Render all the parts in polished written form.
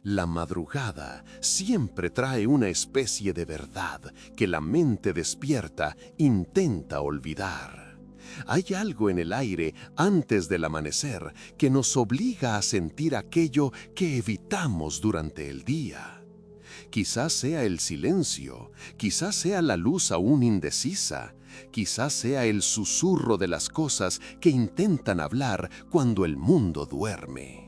La madrugada siempre trae una especie de verdad que la mente despierta intenta olvidar. Hay algo en el aire antes del amanecer que nos obliga a sentir aquello que evitamos durante el día. Quizás sea el silencio, quizás sea la luz aún indecisa, quizás sea el susurro de las cosas que intentan hablar cuando el mundo duerme.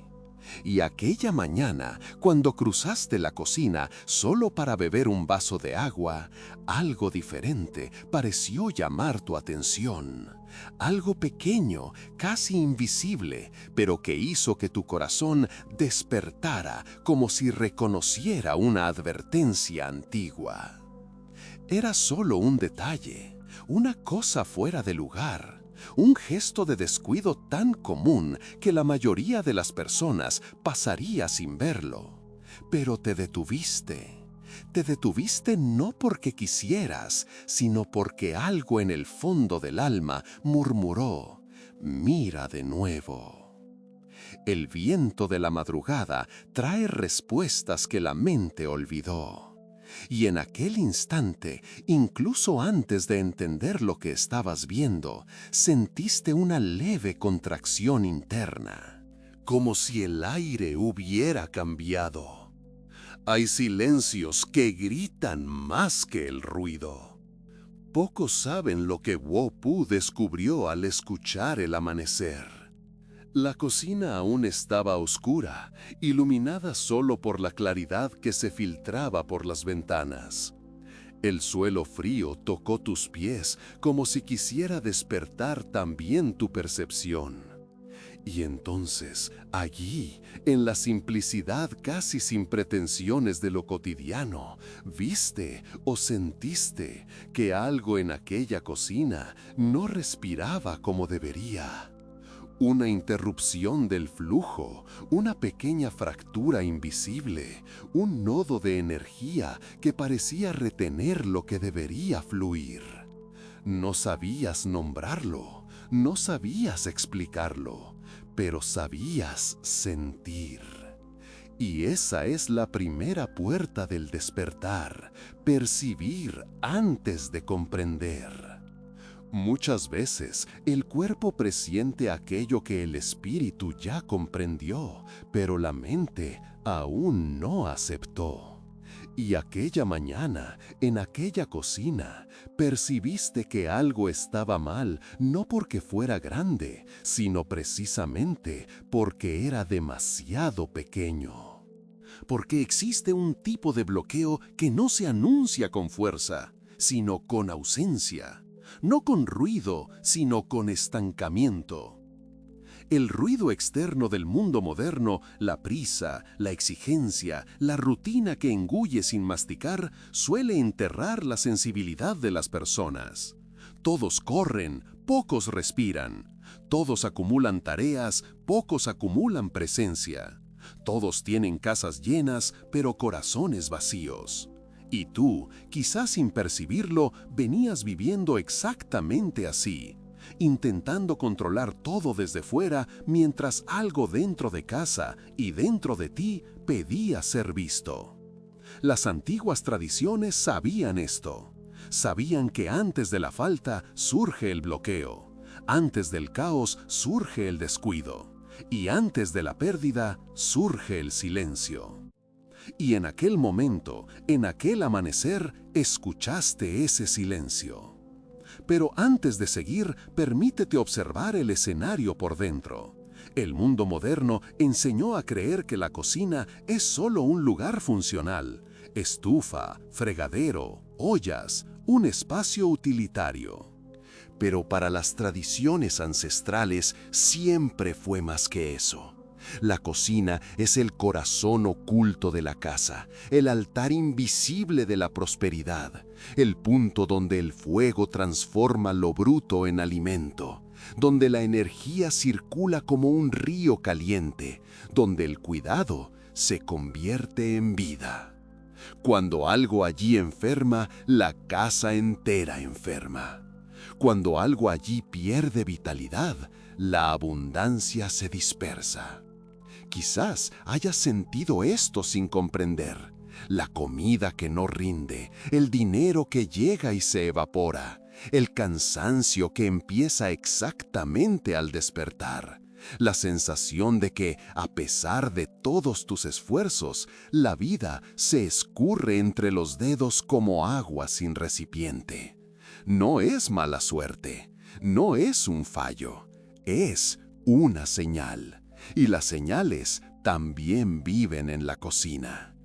Y aquella mañana, cuando cruzaste la cocina solo para beber un vaso de agua, algo diferente pareció llamar tu atención. Algo pequeño, casi invisible, pero que hizo que tu corazón despertara como si reconociera una advertencia antigua. Era solo un detalle, una cosa fuera de lugar. Un gesto de descuido tan común que la mayoría de las personas pasaría sin verlo. Pero te detuviste. Te detuviste no porque quisieras, sino porque algo en el fondo del alma murmuró: mira de nuevo. El viento de la madrugada trae respuestas que la mente olvidó. Y en aquel instante, incluso antes de entender lo que estabas viendo, sentiste una leve contracción interna, como si el aire hubiera cambiado. Hay silencios que gritan más que el ruido. Pocos saben lo que Wu-Pu descubrió al escuchar el amanecer. La cocina aún estaba oscura, iluminada solo por la claridad que se filtraba por las ventanas. El suelo frío tocó tus pies como si quisiera despertar también tu percepción. Y entonces, allí, en la simplicidad casi sin pretensiones de lo cotidiano, viste o sentiste que algo en aquella cocina no respiraba como debería. Una interrupción del flujo, una pequeña fractura invisible, un nodo de energía que parecía retener lo que debería fluir. No sabías nombrarlo, no sabías explicarlo, pero sabías sentir. Y esa es la primera puerta del despertar, percibir antes de comprender. Muchas veces el cuerpo presiente aquello que el espíritu ya comprendió, pero la mente aún no aceptó. Y aquella mañana, en aquella cocina, percibiste que algo estaba mal, no porque fuera grande, sino precisamente porque era demasiado pequeño. Porque existe un tipo de bloqueo que no se anuncia con fuerza, sino con ausencia. No con ruido, sino con estancamiento. El ruido externo del mundo moderno, la prisa, la exigencia, la rutina que engulle sin masticar, suele enterrar la sensibilidad de las personas. Todos corren, pocos respiran. Todos acumulan tareas, pocos acumulan presencia. Todos tienen casas llenas, pero corazones vacíos. Y tú, quizás sin percibirlo, venías viviendo exactamente así, intentando controlar todo desde fuera mientras algo dentro de casa y dentro de ti pedía ser visto. Las antiguas tradiciones sabían esto. Sabían que antes de la falta surge el bloqueo, antes del caos surge el descuido, y antes de la pérdida surge el silencio. Y en aquel momento, en aquel amanecer, escuchaste ese silencio. Pero antes de seguir, permítete observar el escenario por dentro. El mundo moderno enseñó a creer que la cocina es solo un lugar funcional, estufa, fregadero, ollas, un espacio utilitario. Pero para las tradiciones ancestrales siempre fue más que eso. La cocina es el corazón oculto de la casa, el altar invisible de la prosperidad, el punto donde el fuego transforma lo bruto en alimento, donde la energía circula como un río caliente, donde el cuidado se convierte en vida. Cuando algo allí enferma, la casa entera enferma. Cuando algo allí pierde vitalidad, la abundancia se dispersa. quizás hayas sentido esto sin comprender. La comida que no rinde, el dinero que llega y se evapora, el cansancio que empieza exactamente al despertar, la sensación de que, a pesar de todos tus esfuerzos, la vida se escurre entre los dedos como agua sin recipiente. No es mala suerte, no es un fallo, es una señal. Y las señales también viven en la cocina.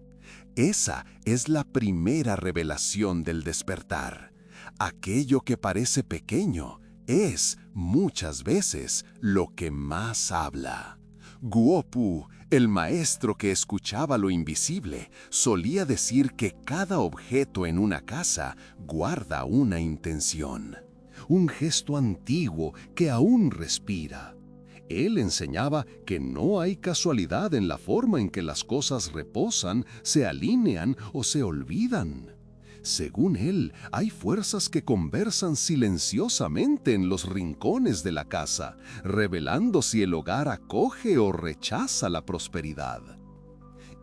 Esa es la primera revelación del despertar. Aquello que parece pequeño es, muchas veces, lo que más habla. Guo Pu, el maestro que escuchaba lo invisible, solía decir que cada objeto en una casa guarda una intención. Un gesto antiguo que aún respira. Él enseñaba que no hay casualidad en la forma en que las cosas reposan, se alinean o se olvidan. Según él, hay fuerzas que conversan silenciosamente en los rincones de la casa, revelando si el hogar acoge o rechaza la prosperidad.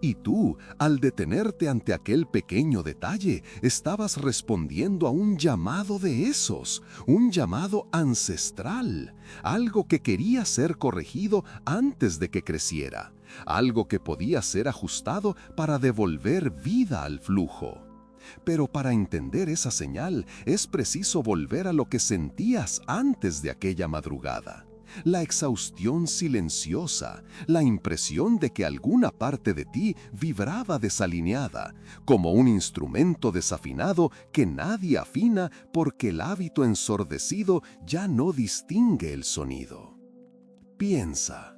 Y tú, al detenerte ante aquel pequeño detalle, estabas respondiendo a un llamado de esos, un llamado ancestral, algo que quería ser corregido antes de que creciera, algo que podía ser ajustado para devolver vida al flujo. Pero para entender esa señal, es preciso volver a lo que sentías antes de aquella madrugada. La exhaustión silenciosa, la impresión de que alguna parte de ti vibraba desalineada, como un instrumento desafinado que nadie afina porque el hábito ensordecido ya no distingue el sonido. Piensa,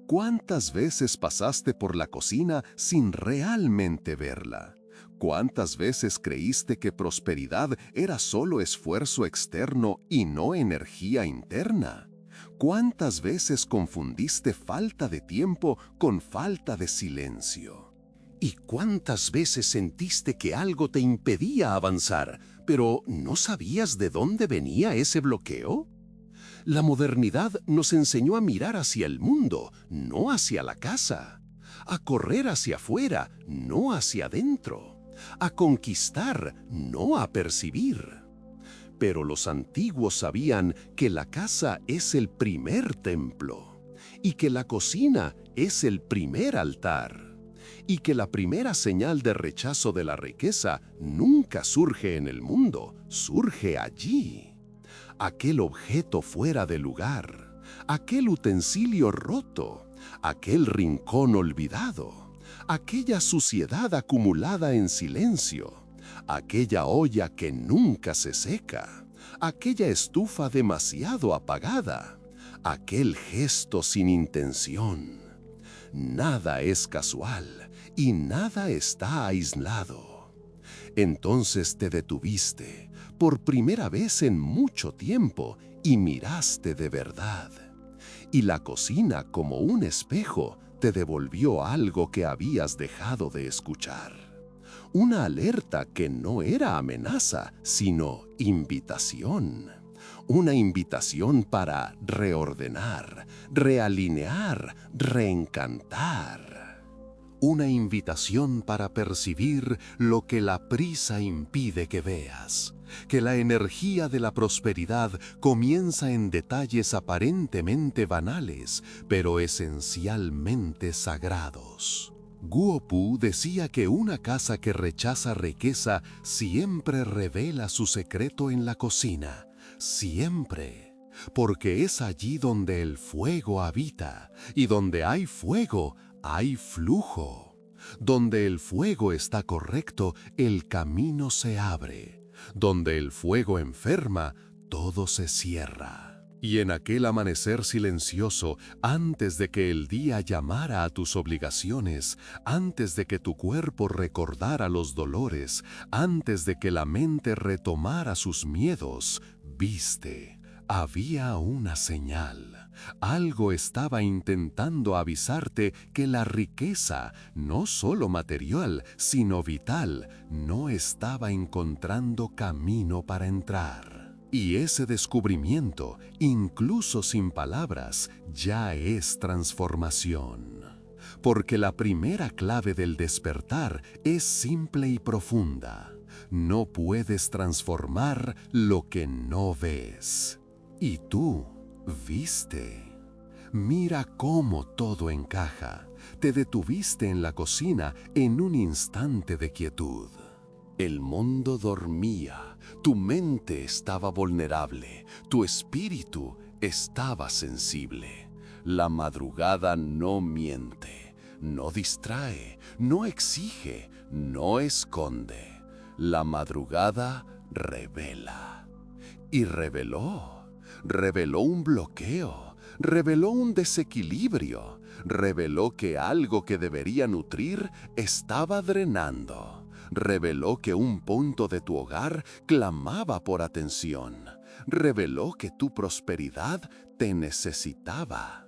¿cuántas veces pasaste por la cocina sin realmente verla? ¿Cuántas veces creíste que prosperidad era solo esfuerzo externo y no energía interna? ¿Cuántas veces confundiste falta de tiempo con falta de silencio? ¿Y cuántas veces sentiste que algo te impedía avanzar, pero no sabías de dónde venía ese bloqueo? La modernidad nos enseñó a mirar hacia el mundo, no hacia la casa. A correr hacia afuera, no hacia adentro. A conquistar, no a percibir. Pero los antiguos sabían que la casa es el primer templo, y que la cocina es el primer altar, y que la primera señal de rechazo de la riqueza nunca surge en el mundo, surge allí. Aquel objeto fuera de lugar, aquel utensilio roto, aquel rincón olvidado, aquella suciedad acumulada en silencio, aquella olla que nunca se seca, aquella estufa demasiado apagada, aquel gesto sin intención. Nada es casual y nada está aislado. Entonces te detuviste, por primera vez en mucho tiempo, y miraste de verdad. Y la cocina, como un espejo, te devolvió algo que habías dejado de escuchar. Una alerta que no era amenaza, sino invitación. Una invitación para reordenar, realinear, reencantar. Una invitación para percibir lo que la prisa impide que veas. Que la energía de la prosperidad comienza en detalles aparentemente banales, pero esencialmente sagrados. Guo Pu decía que una casa que rechaza riqueza siempre revela su secreto en la cocina, siempre, porque es allí donde el fuego habita, y donde hay fuego, hay flujo. Donde el fuego está correcto, el camino se abre. Donde el fuego enferma, todo se cierra. Y en aquel amanecer silencioso, antes de que el día llamara a tus obligaciones, antes de que tu cuerpo recordara los dolores, antes de que la mente retomara sus miedos, viste, había una señal. Algo estaba intentando avisarte que la riqueza, no solo material, sino vital, no estaba encontrando camino para entrar. Y ese descubrimiento, incluso sin palabras, ya es transformación. porque la primera clave del despertar es simple y profunda. No puedes transformar lo que no ves. Y tú viste. Mira cómo todo encaja. Te detuviste en la cocina en un instante de quietud. El mundo dormía, tu mente estaba vulnerable, tu espíritu estaba sensible. La madrugada no miente, no distrae, no exige, no esconde. La madrugada revela. Y reveló un bloqueo, reveló un desequilibrio, reveló que algo que debería nutrir estaba drenando. Reveló que un punto de tu hogar clamaba por atención. Reveló que tu prosperidad te necesitaba.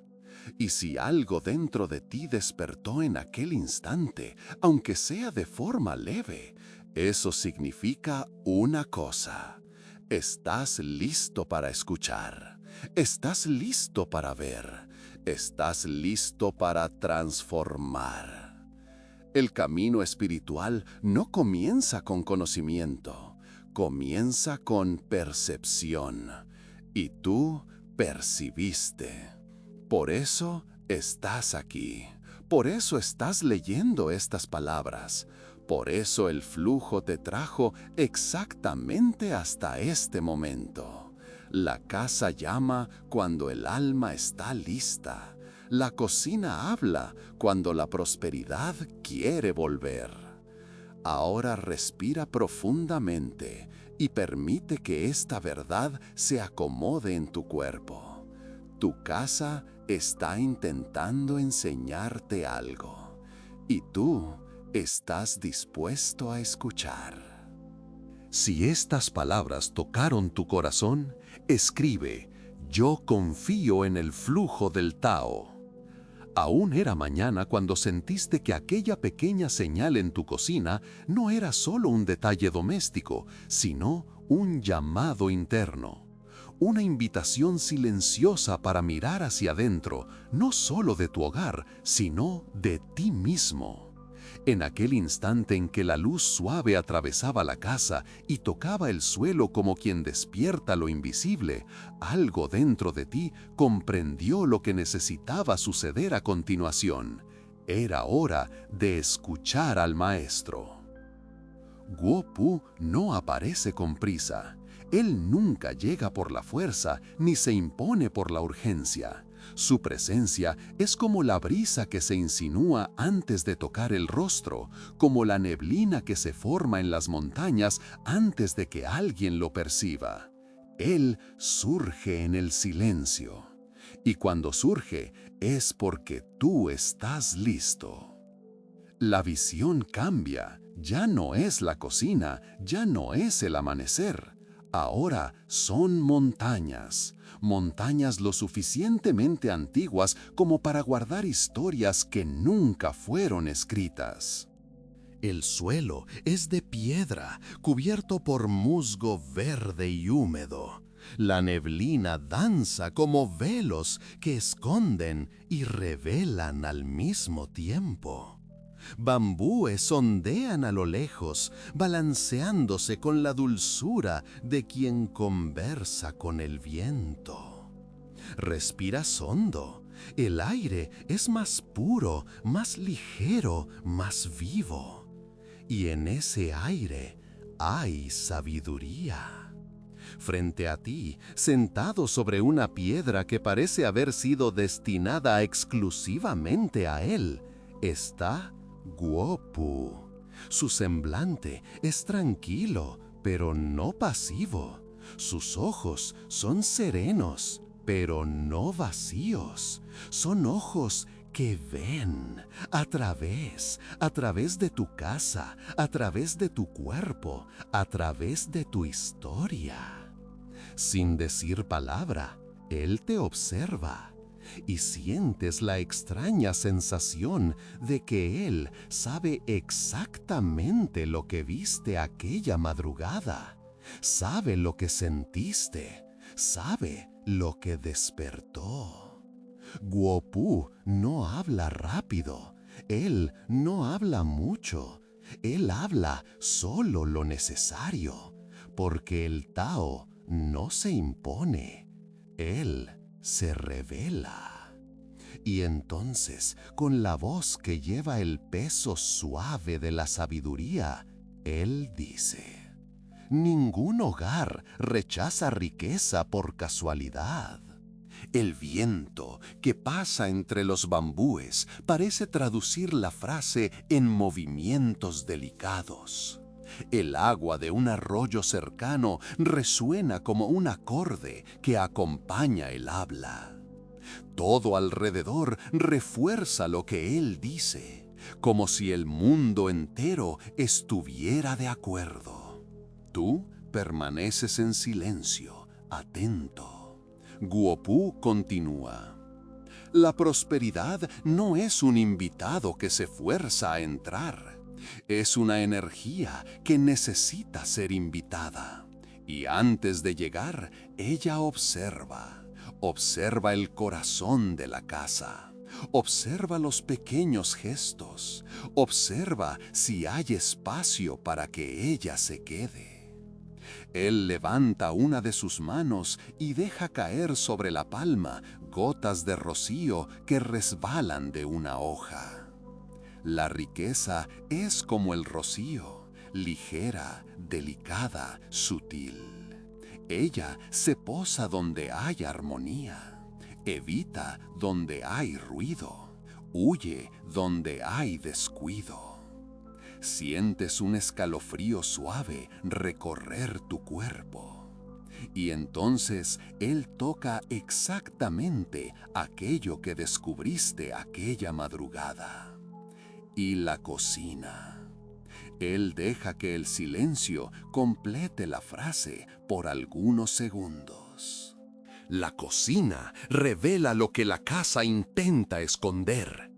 Y si algo dentro de ti despertó en aquel instante, aunque sea de forma leve, eso significa una cosa. Estás listo para escuchar. Estás listo para ver. Estás listo para transformar. El camino espiritual no comienza con conocimiento, comienza con percepción. Y tú percibiste. Por eso estás aquí. Por eso estás leyendo estas palabras. Por eso el flujo te trajo exactamente hasta este momento. La casa llama cuando el alma está lista. La cocina habla cuando la prosperidad quiere volver. Ahora respira profundamente y permite que esta verdad se acomode en tu cuerpo. Tu casa está intentando enseñarte algo y tú estás dispuesto a escuchar. Si estas palabras tocaron tu corazón, escribe: Yo confío en el flujo del Tao. Aún era mañana cuando sentiste que aquella pequeña señal en tu cocina no era solo un detalle doméstico, sino un llamado interno. Una invitación silenciosa para mirar hacia adentro, no solo de tu hogar, sino de ti mismo. En aquel instante en que la luz suave atravesaba la casa y tocaba el suelo como quien despierta lo invisible, algo dentro de ti comprendió lo que necesitaba suceder a continuación. Era hora de escuchar al maestro. Guo Pu no aparece con prisa. Él nunca llega por la fuerza ni se impone por la urgencia. Su presencia es como la brisa que se insinúa antes de tocar el rostro, como la neblina que se forma en las montañas antes de que alguien lo perciba. Él surge en el silencio. Y cuando surge es porque tú estás listo. La visión cambia. Ya no es la cocina, ya no es el amanecer. Ahora son montañas. Montañas lo suficientemente antiguas como para guardar historias que nunca fueron escritas. El suelo es de piedra, cubierto por musgo verde y húmedo. La neblina danza como velos que esconden y revelan al mismo tiempo. Bambúes ondean a lo lejos, balanceándose con la dulzura de quien conversa con el viento. Respiras hondo. El aire es más puro, más ligero, más vivo. Y en ese aire hay sabiduría. Frente a ti, sentado sobre una piedra que parece haber sido destinada exclusivamente a él, está Guo Pu. Su semblante es tranquilo, pero no pasivo. Sus ojos son serenos, pero no vacíos. Son ojos que ven a través de tu casa, a través de tu cuerpo, a través de tu historia. Sin decir palabra, Él te observa y sientes la extraña sensación de que Él sabe exactamente lo que viste aquella madrugada, sabe lo que sentiste, sabe lo que despertó. Guo no habla rápido, él no habla mucho, él habla solo lo necesario, porque el Tao no se impone, él se revela. Y entonces, con la voz que lleva el peso suave de la sabiduría, él dice: ningún hogar rechaza riqueza por casualidad. El viento que pasa entre los bambúes parece traducir la frase en movimientos delicados. El agua de un arroyo cercano resuena como un acorde que acompaña el habla. Todo alrededor refuerza lo que él dice, como si el mundo entero estuviera de acuerdo. Tú permaneces en silencio, atento. Guo continúa: la prosperidad no es un invitado que se fuerza a entrar. Es una energía que necesita ser invitada. Y antes de llegar, ella observa. Observa el corazón de la casa. Observa los pequeños gestos. Observa si hay espacio para que ella se quede. Él levanta una de sus manos y deja caer sobre la palma gotas de rocío que resbalan de una hoja. La riqueza es como el rocío, ligera, delicada, sutil. Ella se posa donde hay armonía, evita donde hay ruido, huye donde hay descuido. Sientes un escalofrío suave recorrer tu cuerpo. Y entonces Él toca exactamente aquello que descubriste aquella madrugada. Y la cocina. Él deja que el silencio complete la frase por algunos segundos. La cocina revela lo que la casa intenta esconder.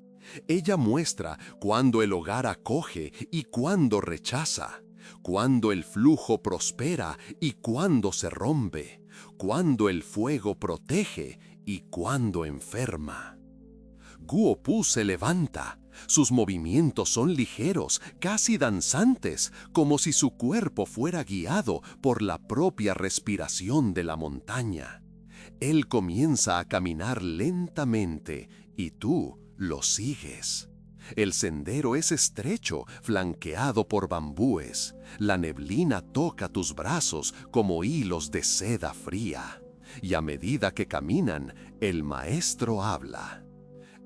Ella muestra cuándo el hogar acoge y cuándo rechaza, cuándo el flujo prospera y cuándo se rompe, cuándo el fuego protege y cuándo enferma. Guo se levanta. Sus movimientos son ligeros, casi danzantes, como si su cuerpo fuera guiado por la propia respiración de la montaña. Él comienza a caminar lentamente y tú lo sigues. El sendero es estrecho, flanqueado por bambúes. La neblina toca tus brazos como hilos de seda fría. Y a medida que caminan, el maestro habla.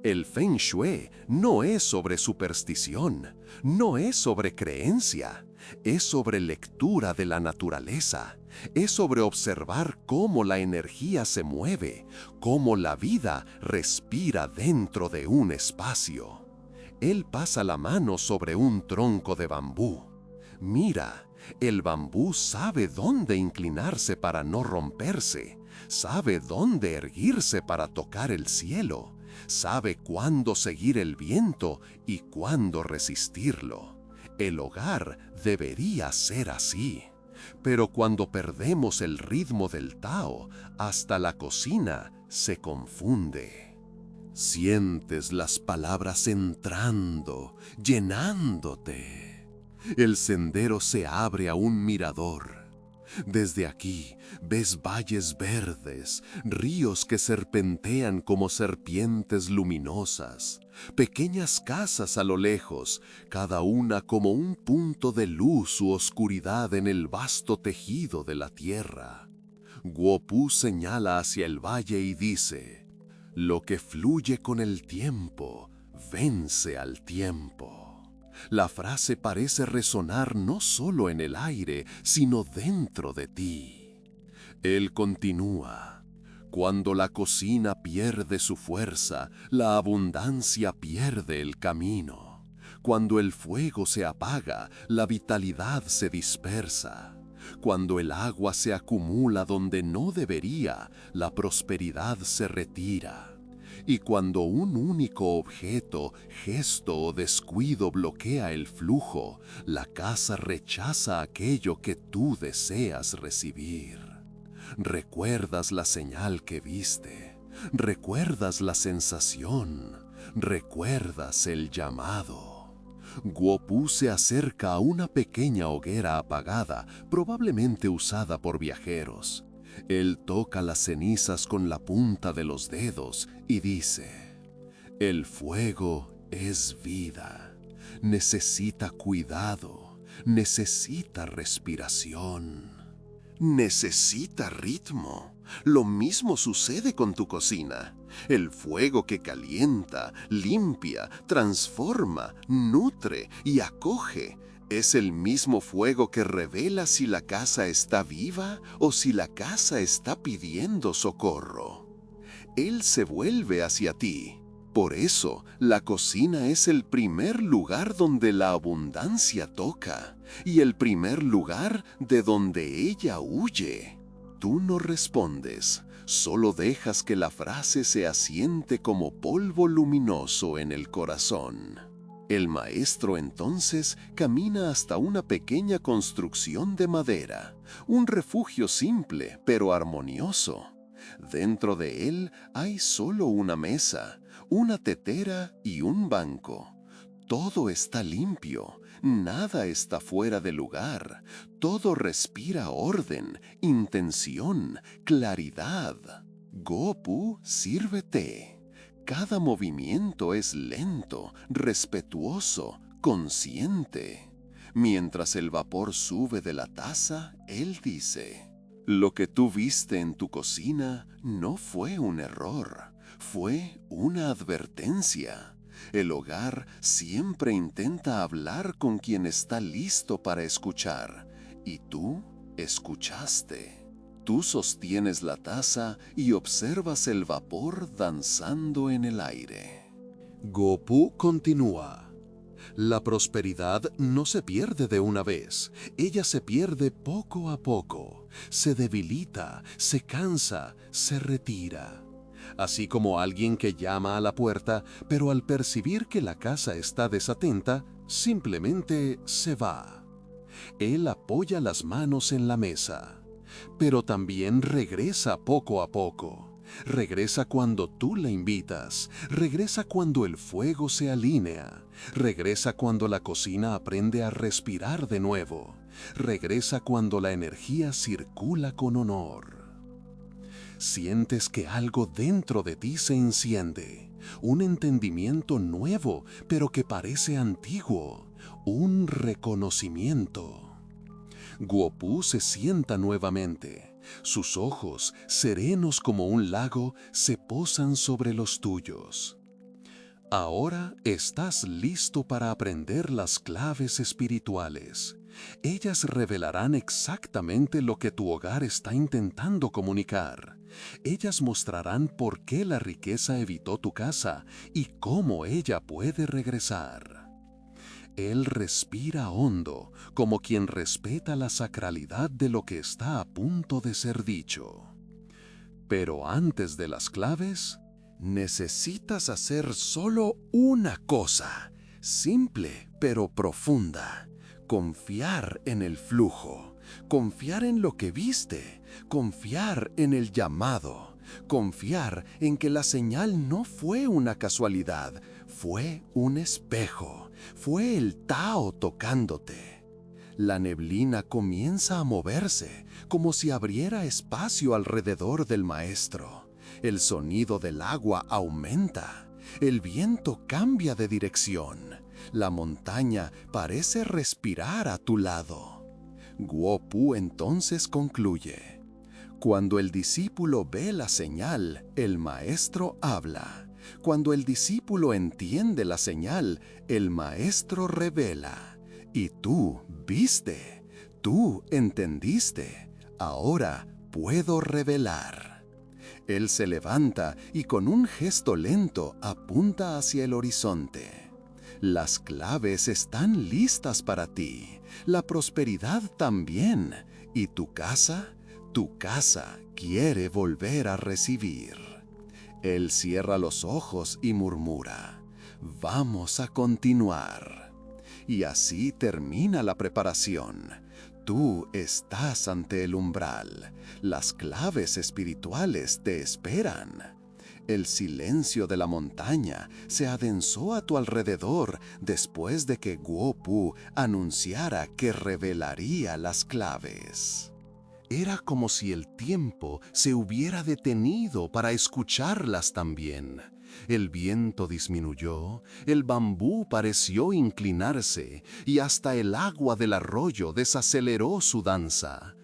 El Feng Shui no es sobre superstición, no es sobre creencia, es sobre lectura de la naturaleza, es sobre observar cómo la energía se mueve, cómo la vida respira dentro de un espacio. Él pasa la mano sobre un tronco de bambú. Mira, el bambú sabe dónde inclinarse para no romperse, sabe dónde erguirse para tocar el cielo. Sabe cuándo seguir el viento y cuándo resistirlo. El hogar debería ser así. Pero cuando perdemos el ritmo del Tao, hasta la cocina se confunde. Sientes las palabras entrando, llenándote. El sendero se abre a un mirador. Desde aquí ves valles verdes, ríos que serpentean como serpientes luminosas, pequeñas casas a lo lejos, cada una como un punto de luz u oscuridad en el vasto tejido de la tierra. Guo señala hacia el valle y dice: lo que fluye con el tiempo, vence al tiempo. La frase parece resonar no solo en el aire, sino dentro de ti. Él continúa: cuando la cocina pierde su fuerza, la abundancia pierde el camino. Cuando el fuego se apaga, la vitalidad se dispersa. Cuando el agua se acumula donde no debería, la prosperidad se retira. Y cuando un único objeto, gesto o descuido bloquea el flujo, la casa rechaza aquello que tú deseas recibir. Recuerdas la señal que viste, Recuerdas la sensación, recuerdas el llamado. Guo-Pu se acerca a una pequeña hoguera apagada, probablemente usada por viajeros. Él toca las cenizas con la punta de los dedos y dice: el fuego es vida. Necesita cuidado, necesita respiración, necesita ritmo. Lo mismo sucede con tu cocina. El fuego que calienta, limpia, transforma, nutre y acoge es el mismo fuego que revela si la casa está viva o si la casa está pidiendo socorro. Él se vuelve hacia ti. Por eso, la cocina es el primer lugar donde la abundancia toca y el primer lugar de donde ella huye. Tú no respondes, solo dejas que la frase se asiente como polvo luminoso en el corazón. El maestro entonces camina hasta una pequeña construcción de madera, un refugio simple pero armonioso. Dentro de él hay solo una mesa, una tetera y un banco. Todo está limpio, nada está fuera de lugar, todo respira orden, intención, claridad. Guo-Pu sirve té. Cada movimiento es lento, respetuoso, consciente. Mientras el vapor sube de la taza, él dice: lo que tú viste en tu cocina no fue un error, fue una advertencia. El hogar siempre intenta hablar con quien está listo para escuchar, y tú escuchaste. Tú sostienes la taza y observas el vapor danzando en el aire. Guo-Pu continúa. La prosperidad no se pierde de una vez, ella se pierde poco a poco, se debilita, se cansa, se retira. Así como alguien que llama a la puerta, pero al percibir que la casa está desatenta, simplemente se va. Él apoya las manos en la mesa, pero también regresa poco a poco. Regresa cuando tú la invitas, regresa cuando el fuego se alinea, regresa cuando la cocina aprende a respirar de nuevo, regresa cuando la energía circula con honor. Sientes que algo dentro de ti se enciende, un entendimiento nuevo, pero que parece antiguo, un reconocimiento. Guo-Pu se sienta nuevamente. Sus ojos, serenos como un lago, se posan sobre los tuyos. Ahora estás listo para aprender las claves espirituales. Ellas revelarán exactamente lo que tu hogar está intentando comunicar. Ellas mostrarán por qué la riqueza evitó tu casa y cómo ella puede regresar. Él respira hondo, como quien respeta la sacralidad de lo que está a punto de ser dicho. Pero antes de las claves, necesitas hacer solo una cosa, simple pero profunda: confiar en el flujo, confiar en lo que viste, confiar en el llamado, confiar en que la señal no fue una casualidad, fue un espejo, fue el Tao tocándote. La neblina comienza a moverse, como si abriera espacio alrededor del maestro. El sonido del agua aumenta. El viento cambia de dirección. La montaña parece respirar a tu lado. Guo-Pu entonces concluye: cuando el discípulo ve la señal, el maestro habla. Cuando el discípulo entiende la señal, el maestro revela. Y tú viste, tú entendiste, ahora puedo revelar. Él se levanta y con un gesto lento apunta hacia el horizonte. Las claves están listas para ti, la prosperidad también, y tu casa quiere volver a recibir. Él cierra los ojos y murmura: vamos a continuar. Y así termina la preparación. Tú estás ante el umbral. Las claves espirituales te esperan. El silencio de la montaña se adensó a tu alrededor después de que Guo Pu anunciara que revelaría las claves. Era como si el tiempo se hubiera detenido para escucharlas también. El viento disminuyó, el bambú pareció inclinarse y hasta el agua del arroyo desaceleró su danza.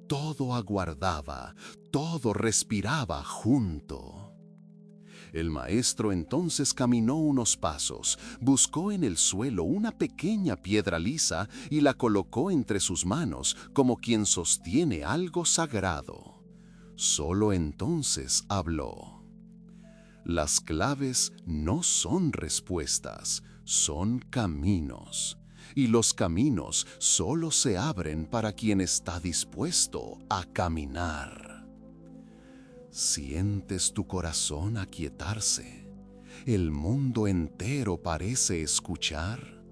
Todo aguardaba, todo respiraba junto. El maestro entonces caminó unos pasos, buscó en el suelo una pequeña piedra lisa y la colocó entre sus manos como quien sostiene algo sagrado. Solo entonces habló. Las claves no son respuestas, son caminos. Y los caminos solo se abren para quien está dispuesto a caminar. ¿Sientes tu corazón aquietarse? ¿El mundo entero parece escuchar?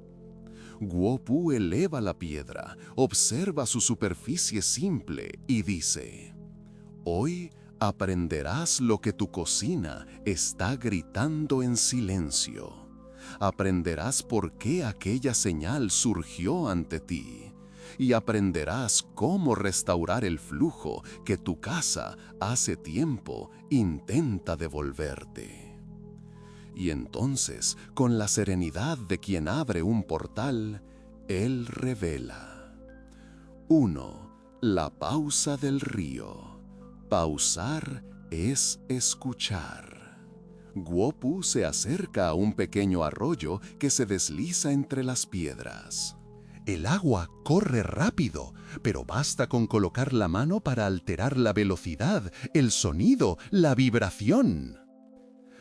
Guo Pu eleva la piedra, observa su superficie simple y dice: hoy aprenderás lo que tu cocina está gritando en silencio. Aprenderás por qué aquella señal surgió ante ti. Y aprenderás cómo restaurar el flujo que tu casa hace tiempo intenta devolverte. Y entonces, con la serenidad de quien abre un portal, él revela. 1. La pausa del río. Pausar es escuchar. Guo Pu se acerca a un pequeño arroyo que se desliza entre las piedras. El agua corre rápido, pero basta con colocar la mano para alterar la velocidad, el sonido, la vibración.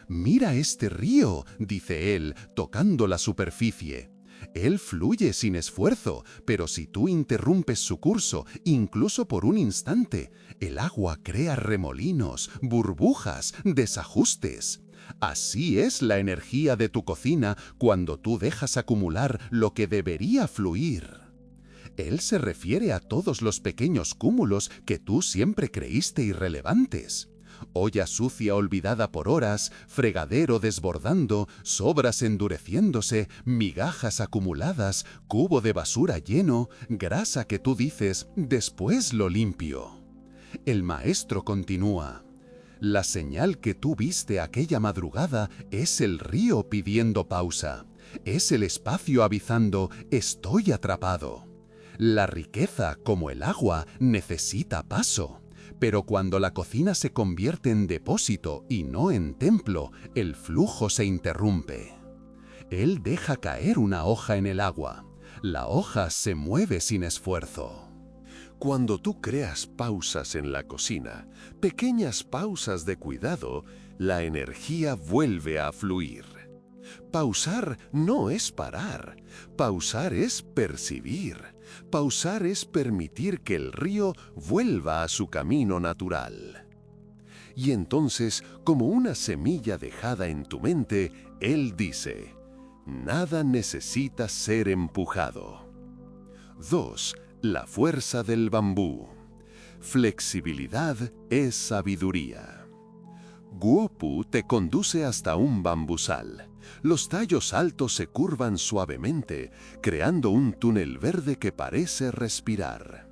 «Mira este río», dice él, tocando la superficie. Él fluye sin esfuerzo, pero si tú interrumpes su curso, incluso por un instante, el agua crea remolinos, burbujas, desajustes. Así es la energía de tu cocina cuando tú dejas acumular lo que debería fluir. Él se refiere a todos los pequeños cúmulos que tú siempre creíste irrelevantes. Olla sucia olvidada por horas, fregadero desbordando, sobras endureciéndose, migajas acumuladas, cubo de basura lleno, grasa que tú dices, después lo limpio. El maestro continúa. La señal que tú viste aquella madrugada es el río pidiendo pausa. Es el espacio avisando, estoy atrapado. La riqueza, como el agua, necesita paso. Pero cuando la cocina se convierte en depósito y no en templo, el flujo se interrumpe. Él deja caer una hoja en el agua. La hoja se mueve sin esfuerzo. Cuando tú creas pausas en la cocina, pequeñas pausas de cuidado, la energía vuelve a fluir. Pausar no es parar, pausar es percibir, pausar es permitir que el río vuelva a su camino natural. Y entonces, como una semilla dejada en tu mente, él dice: nada necesita ser empujado. 2. La fuerza del bambú. Flexibilidad es sabiduría. Guo Pu te conduce hasta un bambusal. Los tallos altos se curvan suavemente, creando un túnel verde que parece respirar.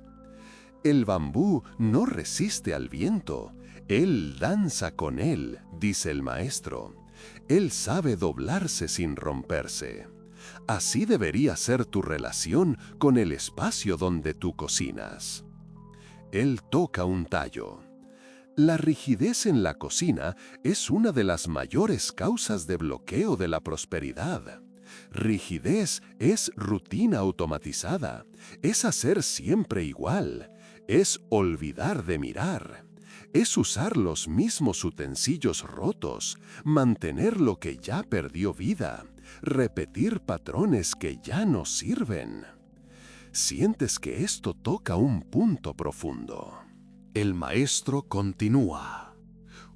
El bambú no resiste al viento, él danza con él, dice el maestro. Él sabe doblarse sin romperse. Así debería ser tu relación con el espacio donde tú cocinas. Él toca un tallo. La rigidez en la cocina es una de las mayores causas de bloqueo de la prosperidad. Rigidez es rutina automatizada, es hacer siempre igual, es olvidar de mirar, es usar los mismos utensilios rotos, mantener lo que ya perdió vida, repetir patrones que ya no sirven. Sientes que esto toca un punto profundo. El maestro continúa.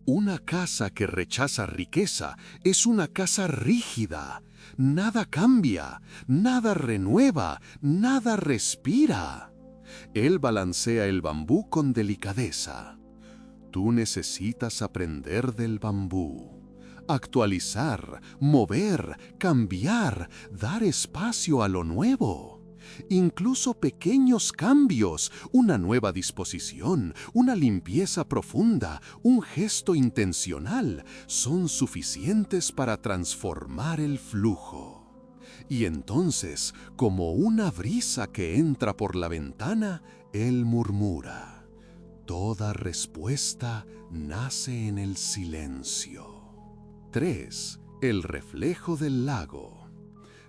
Una casa que rechaza riqueza es una casa rígida. Nada cambia, nada renueva, nada respira. Él balancea el bambú con delicadeza. Tú necesitas aprender del bambú. actualizar, mover, cambiar, dar espacio a lo nuevo. Incluso pequeños cambios, una nueva disposición, una limpieza profunda, un gesto intencional, son suficientes para transformar el flujo. Y entonces, como una brisa que entra por la ventana, él murmura: toda respuesta nace en el silencio. 3. El reflejo del lago.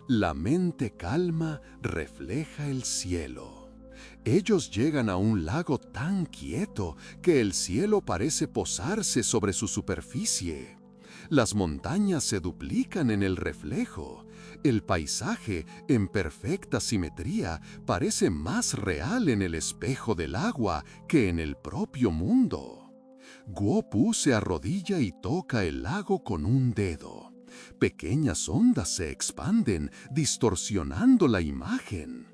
La mente calma refleja el cielo. Ellos llegan a un lago tan quieto que el cielo parece posarse sobre su superficie. Las montañas se duplican en el reflejo. El paisaje, en perfecta simetría, parece más real en el espejo del agua que en el propio mundo. Guo Pu se arrodilla y toca el lago con un dedo. Pequeñas ondas se expanden, distorsionando la imagen.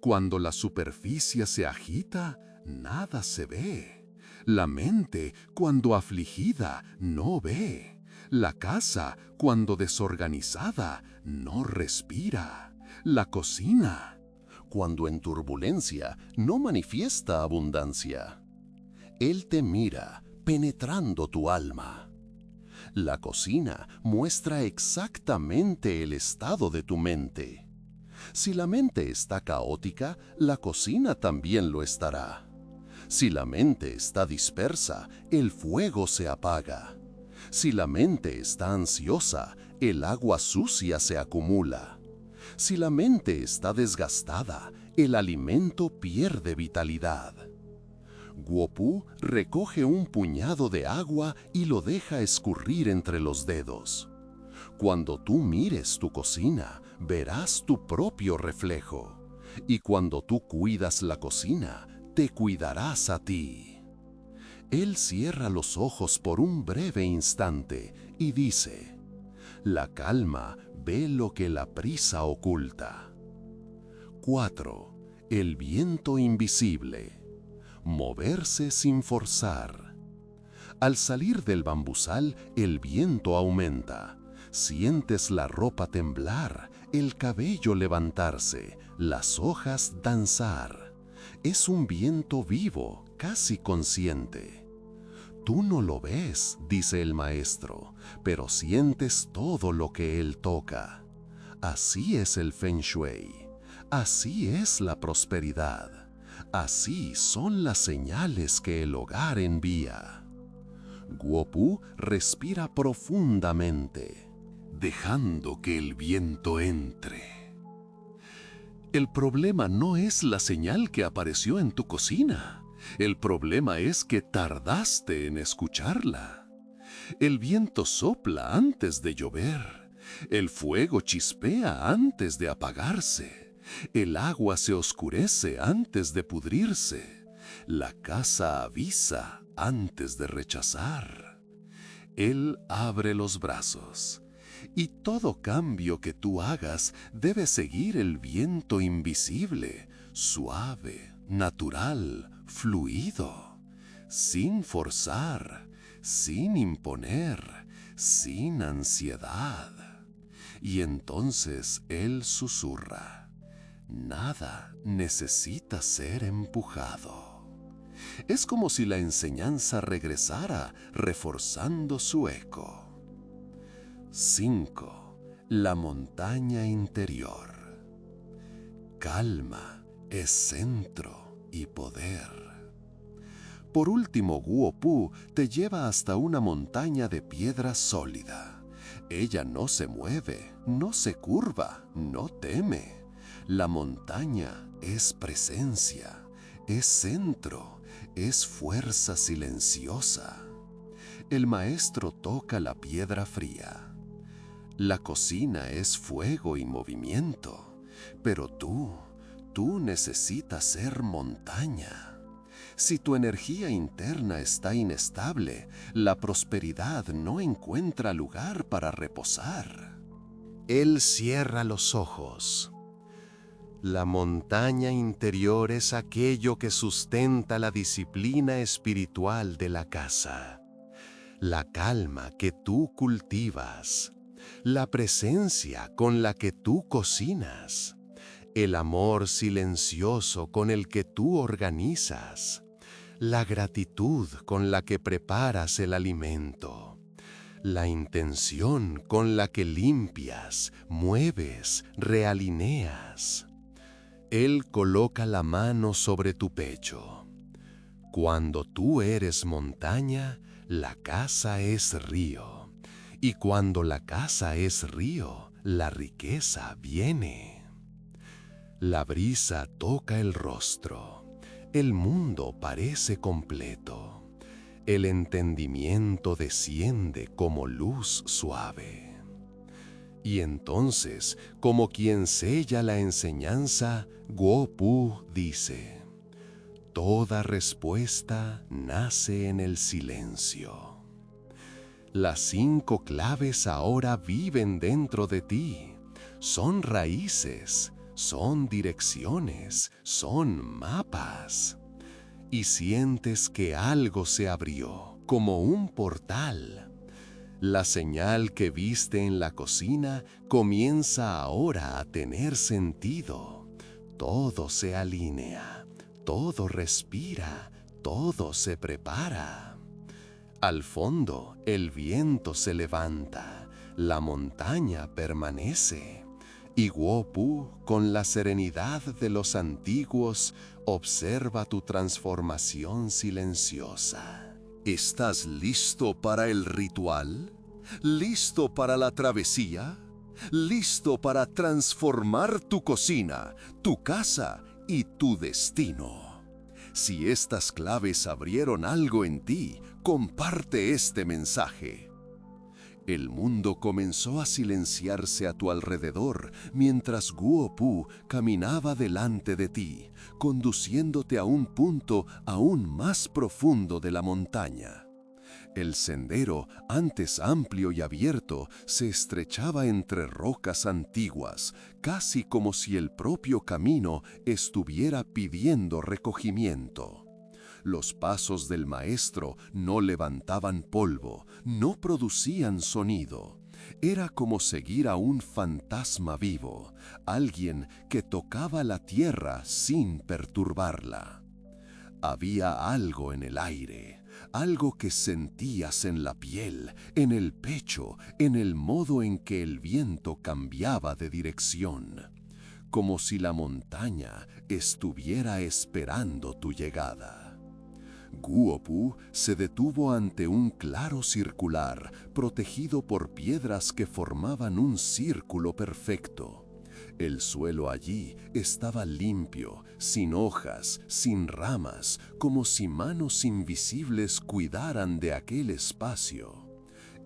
Cuando la superficie se agita, nada se ve. La mente, cuando afligida, no ve. La casa, cuando desorganizada, no respira. La cocina, cuando en turbulencia, no manifiesta abundancia. Él te mira, penetrando tu alma. La cocina muestra exactamente el estado de tu mente. Si la mente está caótica, la cocina también lo estará. Si la mente está dispersa, el fuego se apaga. Si la mente está ansiosa, el agua sucia se acumula. Si la mente está desgastada, el alimento pierde vitalidad. Guo Pu recoge un puñado de agua y lo deja escurrir entre los dedos. Cuando tú mires tu cocina, verás tu propio reflejo. Y cuando tú cuidas la cocina, te cuidarás a ti. Él cierra los ojos por un breve instante y dice: la calma ve lo que la prisa oculta. 4. El viento invisible. Moverse sin forzar. Al salir del bambusal, el viento aumenta. Sientes la ropa temblar, el cabello levantarse, las hojas danzar. Es un viento vivo, casi consciente. Tú no lo ves, dice el maestro, pero sientes todo lo que él toca. Así es el Feng Shui. Así es la prosperidad. Así son las señales que el hogar envía. Guo Pu respira profundamente, dejando que el viento entre. El problema no es la señal que apareció en tu cocina. El problema es que tardaste en escucharla. El viento sopla antes de llover. El fuego chispea antes de apagarse. El agua se oscurece antes de pudrirse. La casa avisa antes de rechazar. Él abre los brazos. Y todo cambio que tú hagas debe seguir el viento invisible, suave, natural, fluido, sin forzar, sin imponer, sin ansiedad. Y entonces él susurra: nada necesita ser empujado. Es como si la enseñanza regresara, reforzando su eco. 5. La montaña interior. Calma es centro y poder. Por último, Guo Pu te lleva hasta una montaña de piedra sólida. Ella no se mueve, no se curva, no teme. La montaña es presencia, es centro, es fuerza silenciosa. El maestro toca la piedra fría. La cocina es fuego y movimiento, pero tú necesitas ser montaña. Si tu energía interna está inestable, la prosperidad no encuentra lugar para reposar. Él cierra los ojos. La montaña interior es aquello que sustenta la disciplina espiritual de la casa. la calma que tú cultivas, la presencia con la que tú cocinas, el amor silencioso con el que tú organizas, la gratitud con la que preparas el alimento, la intención con la que limpias, mueves, realineas. Él coloca la mano sobre tu pecho. Cuando tú eres montaña, la casa es río. Y cuando la casa es río, la riqueza viene. La brisa toca el rostro. El mundo parece completo. El entendimiento desciende como luz suave. Y entonces, como quien sella la enseñanza, Guo Pu dice: toda respuesta nace en el silencio. Las 5 claves ahora viven dentro de ti. Son raíces, son direcciones, son mapas. Y sientes que algo se abrió, como un portal. La señal que viste en la cocina comienza ahora a tener sentido. Todo se alinea, todo respira, todo se prepara. Al fondo, el viento se levanta, la montaña permanece. Y Guo Pu, con la serenidad de los antiguos, observa tu transformación silenciosa. ¿Estás listo para el ritual? ¿Listo para la travesía? ¿Listo para transformar tu cocina, tu casa y tu destino? Si estas claves abrieron algo en ti, comparte este mensaje. El mundo comenzó a silenciarse a tu alrededor mientras Guo Pu caminaba delante de ti, conduciéndote a un punto aún más profundo de la montaña. El sendero, antes amplio y abierto, se estrechaba entre rocas antiguas, casi como si el propio camino estuviera pidiendo recogimiento. Los pasos del maestro no levantaban polvo, no producían sonido. Era como seguir a un fantasma vivo, alguien que tocaba la tierra sin perturbarla. Había algo en el aire, algo que sentías en la piel, en el pecho, en el modo en que el viento cambiaba de dirección, como si la montaña estuviera esperando tu llegada. Guo Pu se detuvo ante un claro circular, protegido por piedras que formaban un círculo perfecto. El suelo allí estaba limpio, sin hojas, sin ramas, como si manos invisibles cuidaran de aquel espacio.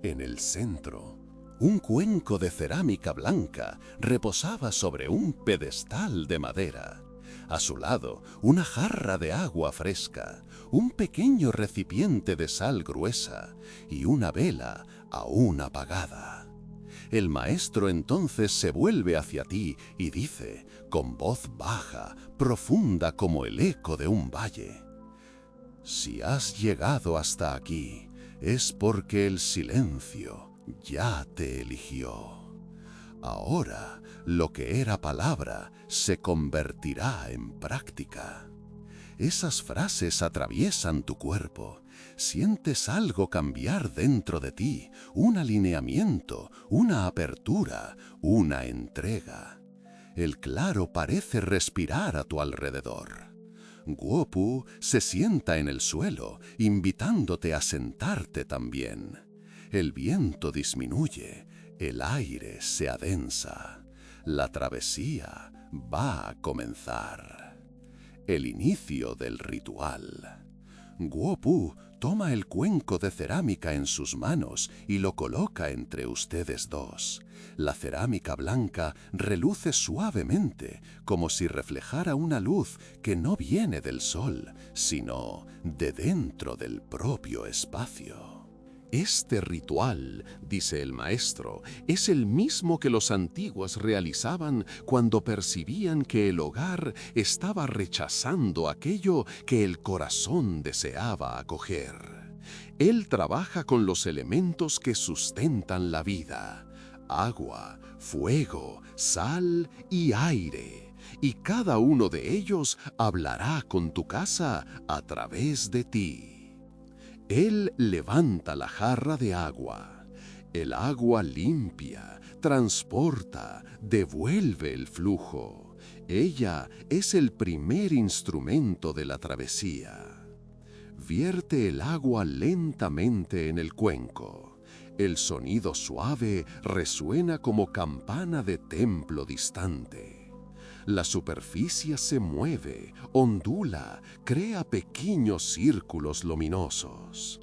En el centro, un cuenco de cerámica blanca reposaba sobre un pedestal de madera. A su lado, una jarra de agua fresca, un pequeño recipiente de sal gruesa y una vela aún apagada. El maestro entonces se vuelve hacia ti y dice, con voz baja, profunda como el eco de un valle: si has llegado hasta aquí, es porque el silencio ya te eligió. Ahora, lo que era palabra se convertirá en práctica. Esas frases atraviesan tu cuerpo. Sientes algo cambiar dentro de ti, un alineamiento, una apertura, una entrega. El claro parece respirar a tu alrededor. Guo Pu se sienta en el suelo, invitándote a sentarte también. El viento disminuye, el aire se adensa. La travesía va a comenzar. El inicio del ritual. Guo Pu toma el cuenco de cerámica en sus manos y lo coloca entre ustedes dos. La cerámica blanca reluce suavemente, como si reflejara una luz que no viene del sol, sino de dentro del propio espacio. Este ritual, dice el maestro, es el mismo que los antiguos realizaban cuando percibían que el hogar estaba rechazando aquello que el corazón deseaba acoger. Él trabaja con los elementos que sustentan la vida: agua, fuego, sal y aire. Y cada uno de ellos hablará con tu casa a través de ti. Él levanta la jarra de agua. El agua limpia, transporta, devuelve el flujo. Ella es el primer instrumento de la travesía. Vierte el agua lentamente en el cuenco. El sonido suave resuena como campana de templo distante. La superficie se mueve, ondula, crea pequeños círculos luminosos.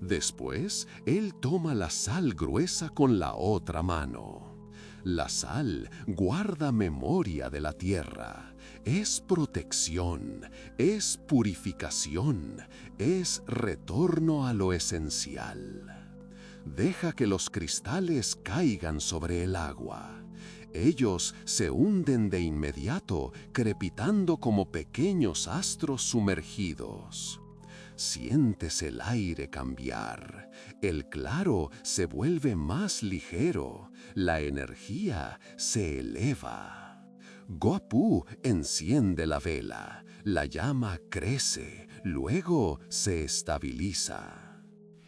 Después, él toma la sal gruesa con la otra mano. La sal guarda memoria de la tierra. Es protección, es purificación, es retorno a lo esencial. Deja que los cristales caigan sobre el agua. Ellos se hunden de inmediato, crepitando como pequeños astros sumergidos. Sientes el aire cambiar. El claro se vuelve más ligero. La energía se eleva. Guapu enciende la vela. La llama crece, luego se estabiliza.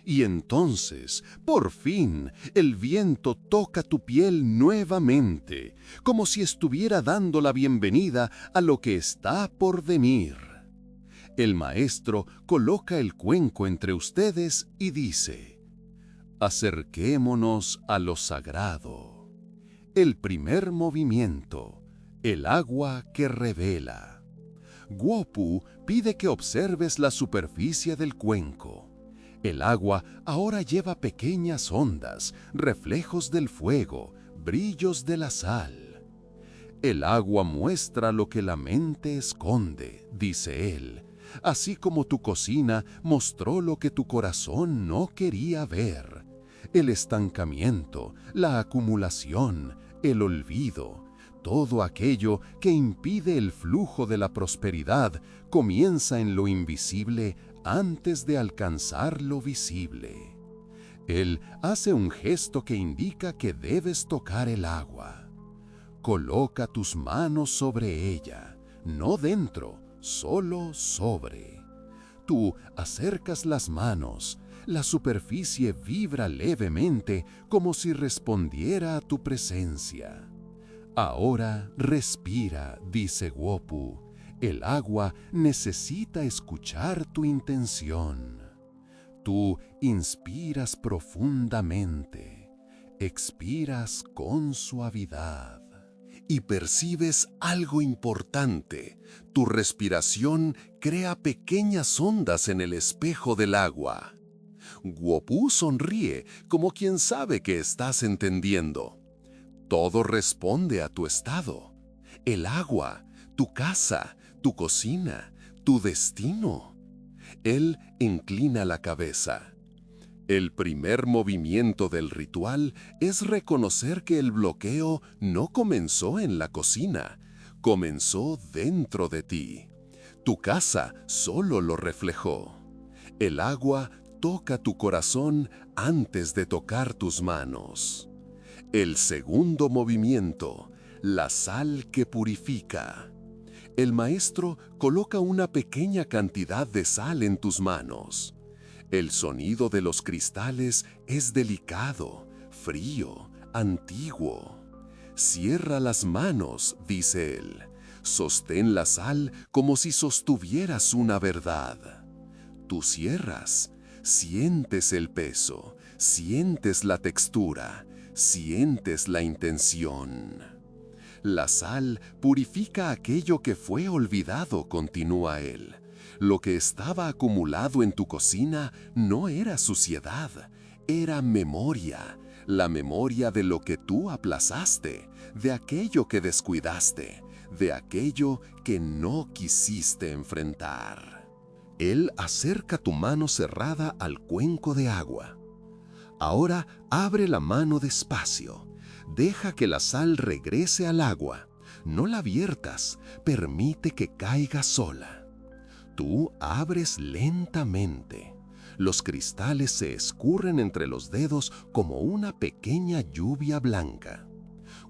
Y entonces, por fin, el viento toca tu piel nuevamente, como si estuviera dando la bienvenida a lo que está por venir. El maestro coloca el cuenco entre ustedes y dice: acerquémonos a lo sagrado. El primer movimiento, el agua que revela. Guopu pide que observes la superficie del cuenco. El agua ahora lleva pequeñas ondas, reflejos del fuego, brillos de la sal. El agua muestra lo que la mente esconde, dice él, así como tu cocina mostró lo que tu corazón no quería ver. El estancamiento, la acumulación, el olvido, todo aquello que impide el flujo de la prosperidad comienza en lo invisible antes de alcanzar lo visible. Él hace un gesto que indica que debes tocar el agua. Coloca tus manos sobre ella, no dentro, solo sobre. Tú acercas las manos, la superficie vibra levemente como si respondiera a tu presencia. Ahora respira, dice Guopu. El agua necesita escuchar tu intención. Tú inspiras profundamente, expiras con suavidad. Y percibes algo importante. Tu respiración crea pequeñas ondas en el espejo del agua. Guopu sonríe como quien sabe que estás entendiendo. Todo responde a tu estado. El agua, tu casa, tu cocina, tu destino. Él inclina la cabeza. El primer movimiento del ritual es reconocer que el bloqueo no comenzó en la cocina, comenzó dentro de ti. Tu casa solo lo reflejó. El agua toca tu corazón antes de tocar tus manos. El segundo movimiento, la sal que purifica. El maestro coloca una pequeña cantidad de sal en tus manos. El sonido de los cristales es delicado, frío, antiguo. Cierra las manos, dice él. Sostén la sal como si sostuvieras una verdad. Tú cierras, sientes el peso, sientes la textura, sientes la intención. La sal purifica aquello que fue olvidado, continúa él. Lo que estaba acumulado en tu cocina no era suciedad, era memoria, la memoria de lo que tú aplazaste, de aquello que descuidaste, de aquello que no quisiste enfrentar. Él acerca tu mano cerrada al cuenco de agua. Ahora abre la mano despacio. Deja que la sal regrese al agua. No la viertas, permite que caiga sola. Tú abres lentamente. Los cristales se escurren entre los dedos como una pequeña lluvia blanca.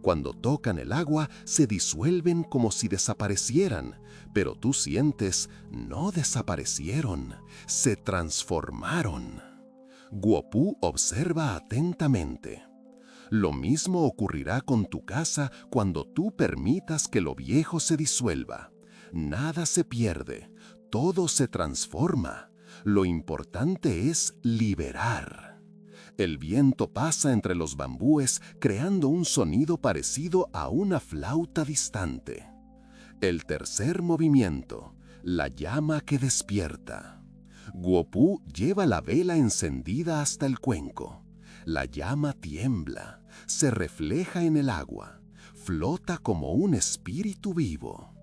Cuando tocan el agua, se disuelven como si desaparecieran, pero tú sientes, no desaparecieron, se transformaron. Guo-Pu observa atentamente. Lo mismo ocurrirá con tu casa cuando tú permitas que lo viejo se disuelva. Nada se pierde, todo se transforma. Lo importante es liberar. El viento pasa entre los bambúes creando un sonido parecido a una flauta distante. El tercer movimiento, la llama que despierta. Guo-Pu lleva la vela encendida hasta el cuenco. La llama tiembla, se refleja en el agua, flota como un espíritu vivo.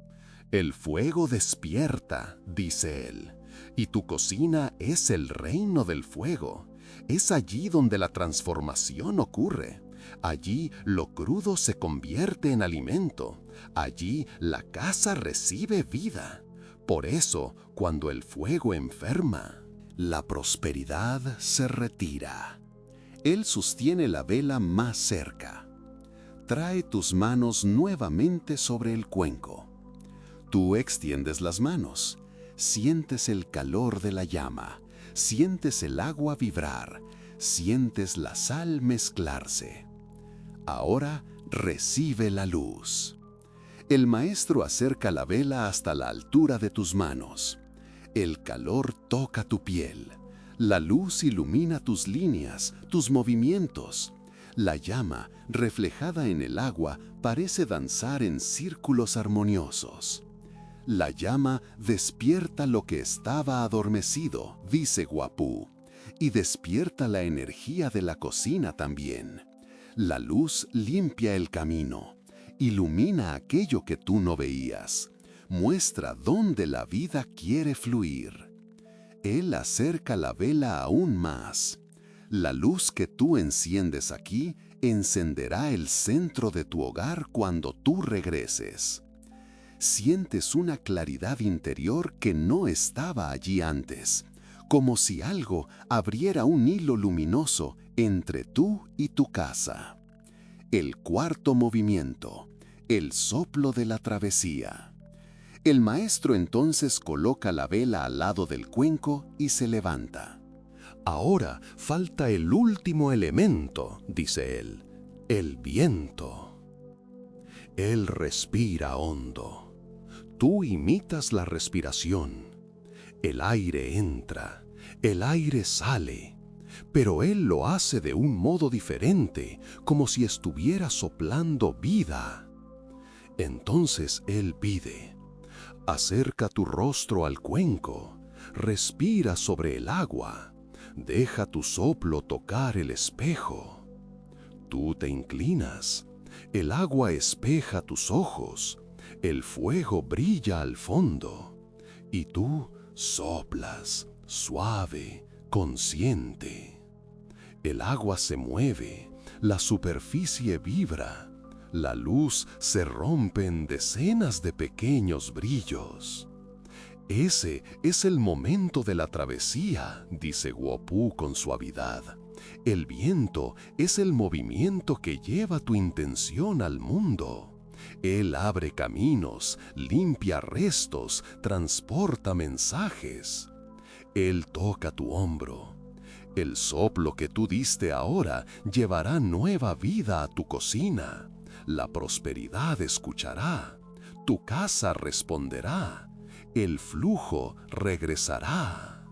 El fuego despierta, dice él, y tu cocina es el reino del fuego. Es allí donde la transformación ocurre. Allí lo crudo se convierte en alimento. Allí la casa recibe vida. Por eso, cuando el fuego enferma, la prosperidad se retira. Él sostiene la vela más cerca. Trae tus manos nuevamente sobre el cuenco. Tú extiendes las manos. Sientes el calor de la llama. Sientes el agua vibrar. Sientes la sal mezclarse. Ahora recibe la luz. El maestro acerca la vela hasta la altura de tus manos. El calor toca tu piel. La luz ilumina tus líneas, tus movimientos. La llama, reflejada en el agua, parece danzar en círculos armoniosos. La llama despierta lo que estaba adormecido, dice Guo-Pu, y despierta la energía de la cocina también. La luz limpia el camino, ilumina aquello que tú no veías, muestra dónde la vida quiere fluir. Él acerca la vela aún más. La luz que tú enciendes aquí encenderá el centro de tu hogar cuando tú regreses. Sientes una claridad interior que no estaba allí antes, como si algo abriera un hilo luminoso entre tú y tu casa. El cuarto movimiento, el soplo de la travesía. El maestro entonces coloca la vela al lado del cuenco y se levanta. Ahora falta el último elemento, dice él, el viento. Él respira hondo. Tú imitas la respiración. El aire entra, el aire sale, pero él lo hace de un modo diferente, como si estuviera soplando vida. Entonces él pide, acerca tu rostro al cuenco, respira sobre el agua, deja tu soplo tocar el espejo. Tú te inclinas, el agua espeja tus ojos, el fuego brilla al fondo, y tú soplas, suave, consciente. El agua se mueve, la superficie vibra, la luz se rompe en decenas de pequeños brillos. Ese es el momento de la travesía, dice Guo-Pu con suavidad. El viento es el movimiento que lleva tu intención al mundo. Él abre caminos, limpia restos, transporta mensajes. Él toca tu hombro. El soplo que tú diste ahora llevará nueva vida a tu cocina. La prosperidad escuchará. Tu casa responderá. El flujo regresará.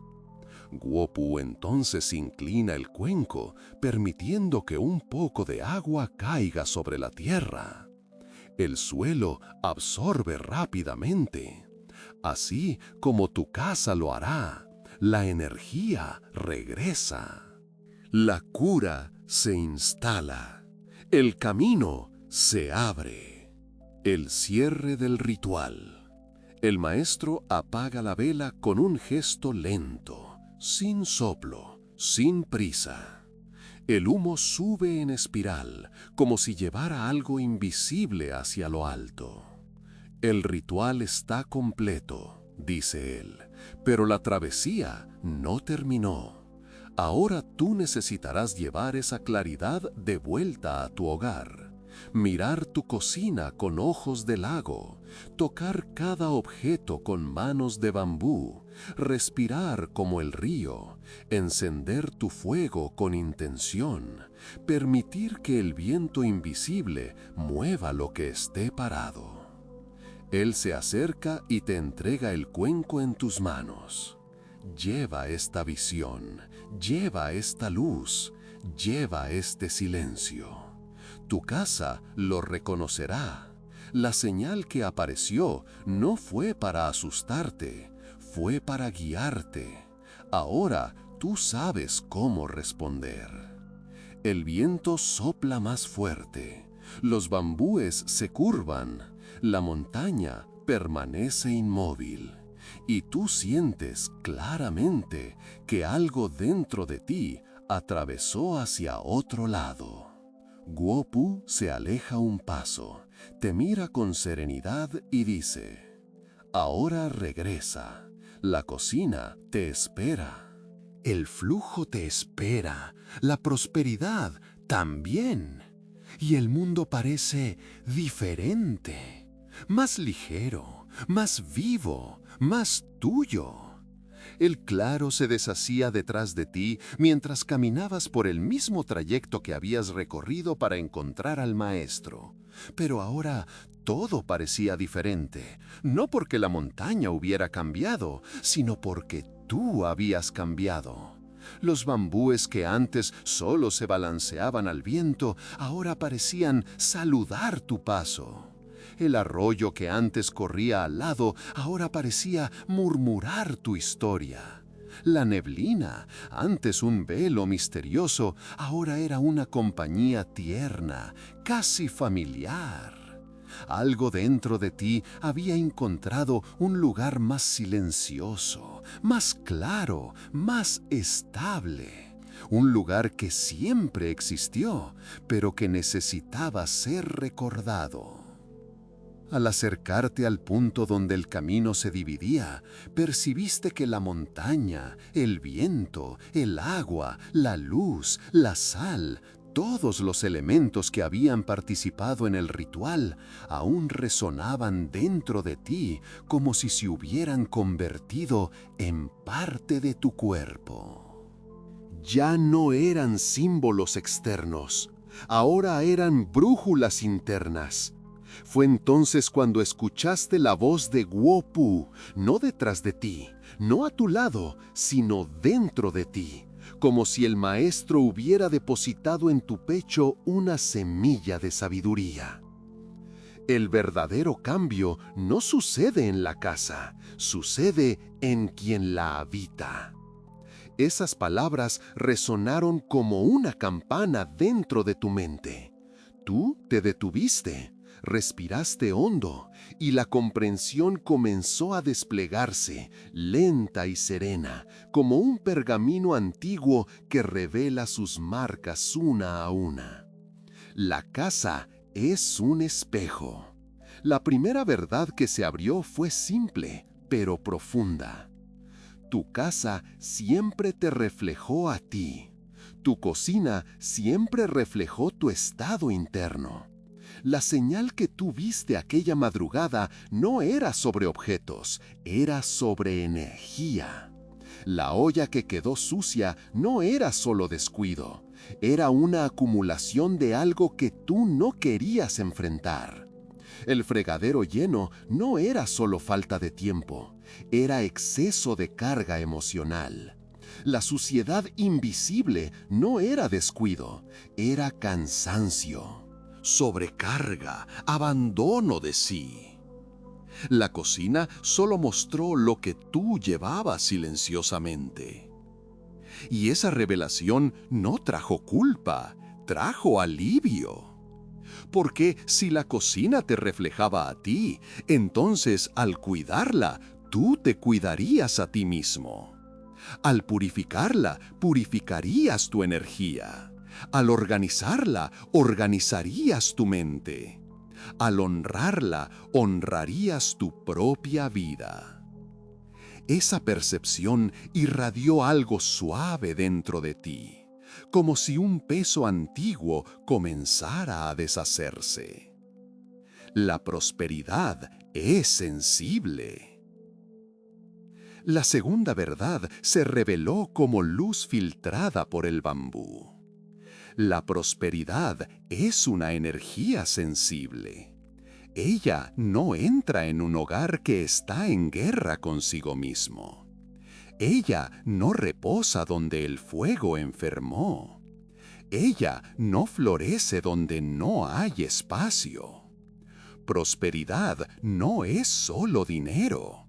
Guo-Pu entonces inclina el cuenco, permitiendo que un poco de agua caiga sobre la tierra. El suelo absorbe rápidamente. Así como tu casa lo hará, la energía regresa. La cura se instala. El camino se abre. El cierre del ritual. El maestro apaga la vela con un gesto lento, sin soplo, sin prisa. El humo sube en espiral, como si llevara algo invisible hacia lo alto. El ritual está completo, dice él, pero la travesía no terminó. Ahora tú necesitarás llevar esa claridad de vuelta a tu hogar. Mirar tu cocina con ojos de lago, tocar cada objeto con manos de bambú, respirar como el río, encender tu fuego con intención, permitir que el viento invisible mueva lo que esté parado. Él se acerca y te entrega el cuenco en tus manos. Lleva esta visión, lleva esta luz, lleva este silencio. Tu casa lo reconocerá. La señal que apareció no fue para asustarte, fue para guiarte. Ahora tú sabes cómo responder. El viento sopla más fuerte, los bambúes se curvan, la montaña permanece inmóvil. Y tú sientes claramente que algo dentro de ti atravesó hacia otro lado. Guo Pu se aleja un paso, te mira con serenidad y dice: ahora regresa, la cocina te espera. El flujo te espera, la prosperidad también. Y el mundo parece diferente, más ligero, más vivo, más tuyo. El claro se deshacía detrás de ti mientras caminabas por el mismo trayecto que habías recorrido para encontrar al maestro. Pero ahora todo parecía diferente, no porque la montaña hubiera cambiado, sino porque tú habías cambiado. Los bambúes que antes solo se balanceaban al viento, ahora parecían saludar tu paso. El arroyo que antes corría al lado, ahora parecía murmurar tu historia. La neblina, antes un velo misterioso, ahora era una compañía tierna, casi familiar. Algo dentro de ti había encontrado un lugar más silencioso, más claro, más estable. Un lugar que siempre existió, pero que necesitaba ser recordado. Al acercarte al punto donde el camino se dividía, percibiste que la montaña, el viento, el agua, la luz, la sal, todos los elementos que habían participado en el ritual aún resonaban dentro de ti como si se hubieran convertido en parte de tu cuerpo. Ya no eran símbolos externos, ahora eran brújulas internas. Fue entonces cuando escuchaste la voz de Guo Pu, no detrás de ti, no a tu lado, sino dentro de ti, como si el maestro hubiera depositado en tu pecho una semilla de sabiduría. El verdadero cambio no sucede en la casa, sucede en quien la habita. Esas palabras resonaron como una campana dentro de tu mente. Tú te detuviste. Respiraste hondo y la comprensión comenzó a desplegarse, lenta y serena, como un pergamino antiguo que revela sus marcas una a una. La casa es un espejo. La primera verdad que se abrió fue simple, pero profunda. Tu casa siempre te reflejó a ti. Tu cocina siempre reflejó tu estado interno. La señal que tú viste aquella madrugada no era sobre objetos, era sobre energía. La olla que quedó sucia no era solo descuido, era una acumulación de algo que tú no querías enfrentar. El fregadero lleno no era solo falta de tiempo, era exceso de carga emocional. La suciedad invisible no era descuido, era cansancio. Sobrecarga, abandono de sí. La cocina solo mostró lo que tú llevabas silenciosamente. Y esa revelación no trajo culpa, trajo alivio. Porque si la cocina te reflejaba a ti, entonces al cuidarla, tú te cuidarías a ti mismo. Al purificarla, purificarías tu energía. Al organizarla, organizarías tu mente. Al honrarla, honrarías tu propia vida. Esa percepción irradió algo suave dentro de ti, como si un peso antiguo comenzara a deshacerse. La prosperidad es sensible. La segunda verdad se reveló como luz filtrada por el bambú. La prosperidad es una energía sensible. Ella no entra en un hogar que está en guerra consigo mismo. Ella no reposa donde el fuego enfermó. Ella no florece donde no hay espacio. Prosperidad no es solo dinero.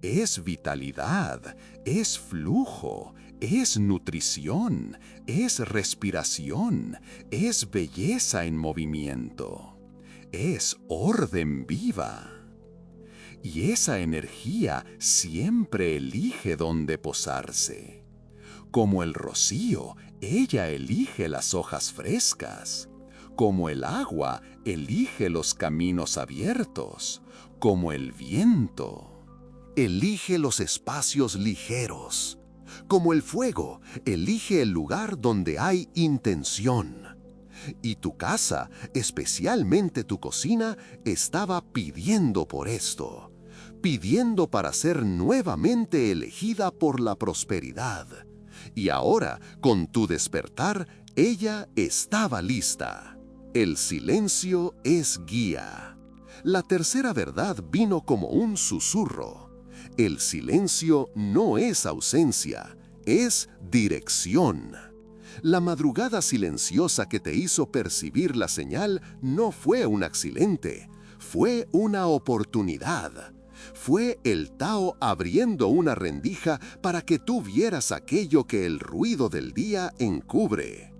Es vitalidad, es flujo, es nutrición, es respiración, es belleza en movimiento. Es orden viva. Y esa energía siempre elige dónde posarse. Como el rocío, ella elige las hojas frescas. Como el agua, elige los caminos abiertos. Como el viento, elige los espacios ligeros. Como el fuego, elige el lugar donde hay intención. Y tu casa, especialmente tu cocina, estaba pidiendo por esto, pidiendo para ser nuevamente elegida por la prosperidad. Y ahora, con tu despertar, ella estaba lista. El silencio es guía. La tercera verdad vino como un susurro. El silencio no es ausencia, es dirección. La madrugada silenciosa que te hizo percibir la señal no fue un accidente, fue una oportunidad. Fue el Tao abriendo una rendija para que tú vieras aquello que el ruido del día encubre.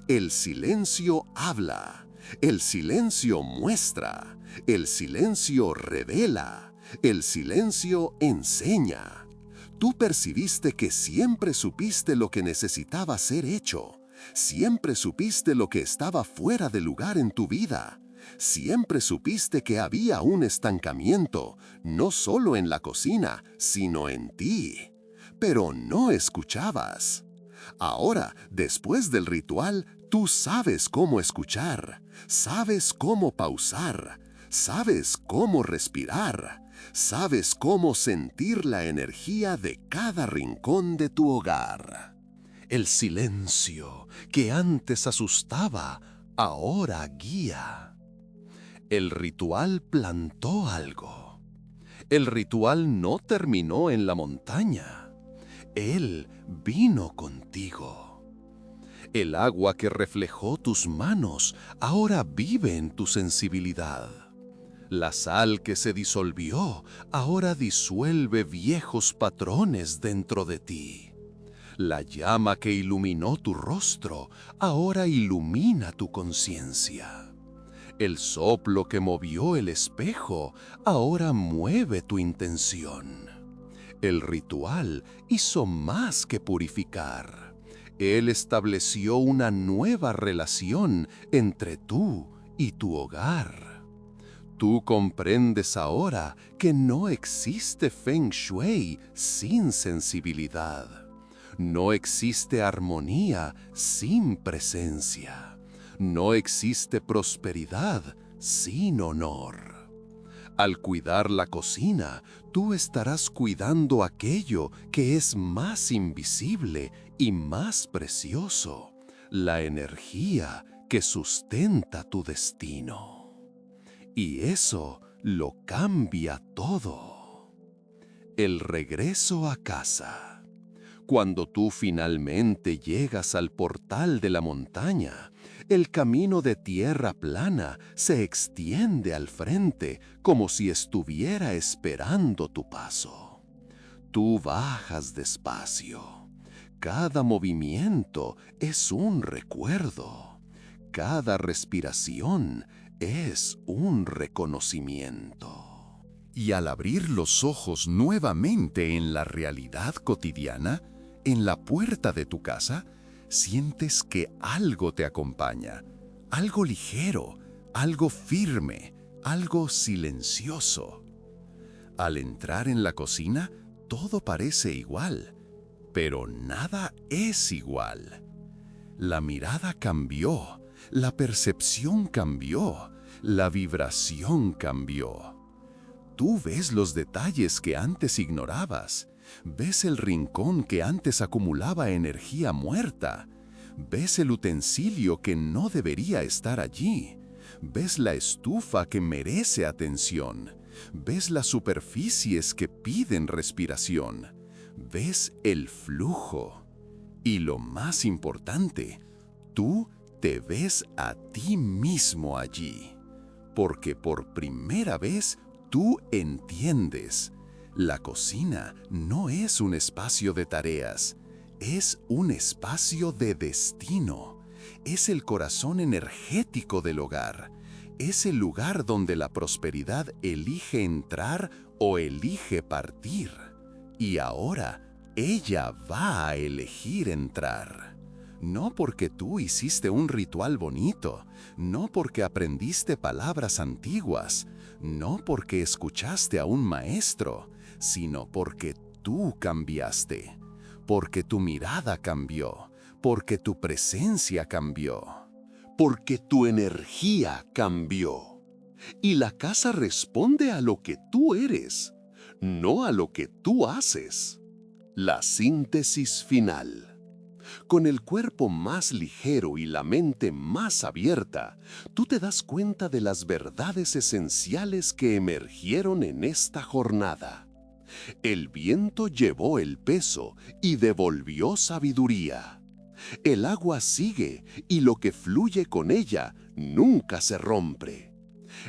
El silencio habla, el silencio muestra, el silencio revela, el silencio enseña. Tú percibiste que siempre supiste lo que necesitaba ser hecho. Siempre supiste lo que estaba fuera de lugar en tu vida. Siempre supiste que había un estancamiento, no solo en la cocina, sino en ti. Pero no escuchabas. Ahora, después del ritual, tú sabes cómo escuchar, sabes cómo pausar, sabes cómo respirar. Sabes cómo sentir la energía de cada rincón de tu hogar. El silencio que antes asustaba, ahora guía. El ritual plantó algo. El ritual no terminó en la montaña. Él vino contigo. El agua que reflejó tus manos ahora vive en tu sensibilidad. La sal que se disolvió ahora disuelve viejos patrones dentro de ti. La llama que iluminó tu rostro ahora ilumina tu conciencia. El soplo que movió el espejo ahora mueve tu intención. El ritual hizo más que purificar. Él estableció una nueva relación entre tú y tu hogar. Tú comprendes ahora que no existe Feng Shui sin sensibilidad. No existe armonía sin presencia. No existe prosperidad sin honor. Al cuidar la cocina, tú estarás cuidando aquello que es más invisible y más precioso, la energía que sustenta tu destino. Y eso lo cambia todo. El regreso a casa. Cuando tú finalmente llegas al portal de la montaña, el camino de tierra plana se extiende al frente como si estuviera esperando tu paso. Tú bajas despacio. Cada movimiento es un recuerdo. Cada respiración es un reconocimiento. Y al abrir los ojos nuevamente en la realidad cotidiana, en la puerta de tu casa, sientes que algo te acompaña, algo ligero, algo firme, algo silencioso. Al entrar en la cocina, todo parece igual, pero nada es igual. La mirada cambió, la percepción cambió, la vibración cambió. Tú ves los detalles que antes ignorabas, ves el rincón que antes acumulaba energía muerta, ves el utensilio que no debería estar allí, ves la estufa que merece atención, ves las superficies que piden respiración, ves el flujo. Y lo más importante, tú te ves a ti mismo allí, porque por primera vez tú entiendes. La cocina no es un espacio de tareas, es un espacio de destino. Es el corazón energético del hogar. Es el lugar donde la prosperidad elige entrar o elige partir. Y ahora ella va a elegir entrar. No porque tú hiciste un ritual bonito, no porque aprendiste palabras antiguas, no porque escuchaste a un maestro, sino porque tú cambiaste, porque tu mirada cambió, porque tu presencia cambió, porque tu energía cambió. Y la casa responde a lo que tú eres, no a lo que tú haces. La síntesis final. Con el cuerpo más ligero y la mente más abierta, tú te das cuenta de las verdades esenciales que emergieron en esta jornada. El viento llevó el peso y devolvió sabiduría. El agua sigue y lo que fluye con ella nunca se rompe.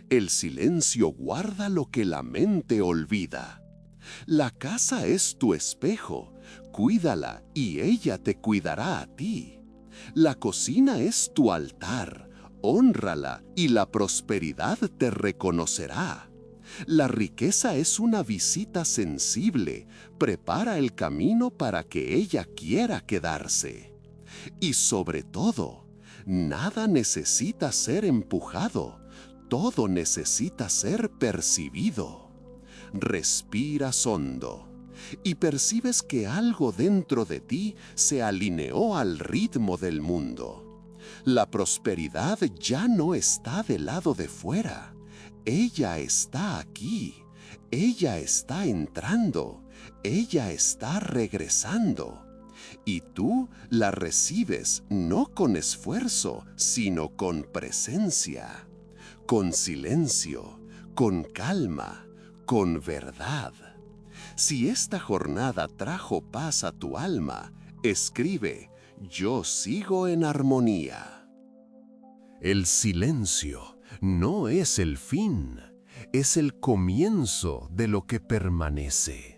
El silencio guarda lo que la mente olvida. La casa es tu espejo, cuídala y ella te cuidará a ti. La cocina es tu altar, hónrala y la prosperidad te reconocerá. La riqueza es una visita sensible, prepara el camino para que ella quiera quedarse. Y sobre todo, nada necesita ser empujado, todo necesita ser percibido. Respiras hondo y percibes que algo dentro de ti se alineó al ritmo del mundo. La prosperidad ya no está del lado de fuera. Ella está aquí. Ella está entrando. Ella está regresando. Y tú la recibes no con esfuerzo, sino con presencia, con silencio, con calma, con verdad. Si esta jornada trajo paz a tu alma, escribe: yo sigo en armonía. El silencio no es el fin, es el comienzo de lo que permanece.